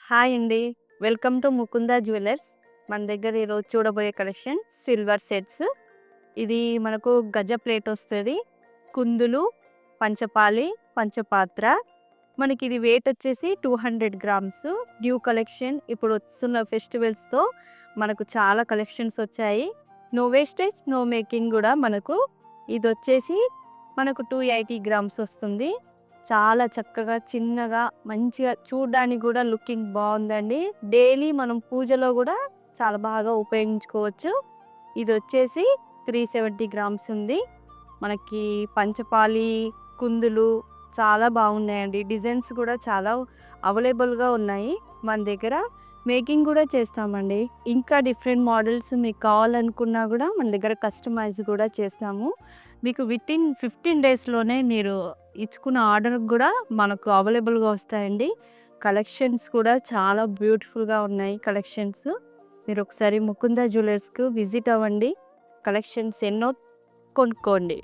Hi అండి. Welcome to Mukunda jewellers. మన దగ్గర ఈరోజు చూడబోయే కలెక్షన్ సిల్వర్ సెట్స్. ఇది మనకు గజ ప్లేట్ వస్తది. కుందులు, పంచపాలి, పంచపాత్ర. మనకి ఇది వెయిట్ వచ్చేసి 200 గ్రామ్స్. న్యూ కలెక్షన్ ఇప్పుడు వస్తున్న ఫెస్టివల్స్‌తో మనకు చాలా కలెక్షన్స్ వచ్చాయి. నో వేస్టేజ్, నో మేకింగ్ గూడా మనకు ఇదొచ్చేసి మనకు 280 గ్రామ్స్ వస్తుంది. చాలా చక్కగా చిన్నగా మంచిగా చూడ్డానికి కూడా లుకింగ్ బాగుందండి. డైలీ మనం పూజలో కూడా చాలా బాగా ఉపయోగించుకోవచ్చు. ఇది వచ్చేసి 370 గ్రామ్స్ ఉంది. మనకి పంచపాలి కుందులు చాలా బాగున్నాయండి. డిజైన్స్ కూడా చాలా అవైలబుల్గా ఉన్నాయి మన దగ్గర. మేకింగ్ కూడా చేస్తామండి. ఇంకా డిఫరెంట్ మోడల్స్ మీకు కావాలనుకున్నా కూడా మన దగ్గర కస్టమైజ్ కూడా చేస్తాము. మీకు వితిన్ 15 డేస్లోనే మీరు ఇచ్చుకున్న ఆర్డర్ కూడా మనకు అవైలబుల్గా వస్తాయండి. కలెక్షన్స్ కూడా చాలా బ్యూటిఫుల్గా ఉన్నాయి కలెక్షన్స్. మీరు ఒకసారి ముకుంద జ్యువెలర్స్కు విజిట్ అవ్వండి. కలెక్షన్స్ ఎన్నో కొనుక్కోండి.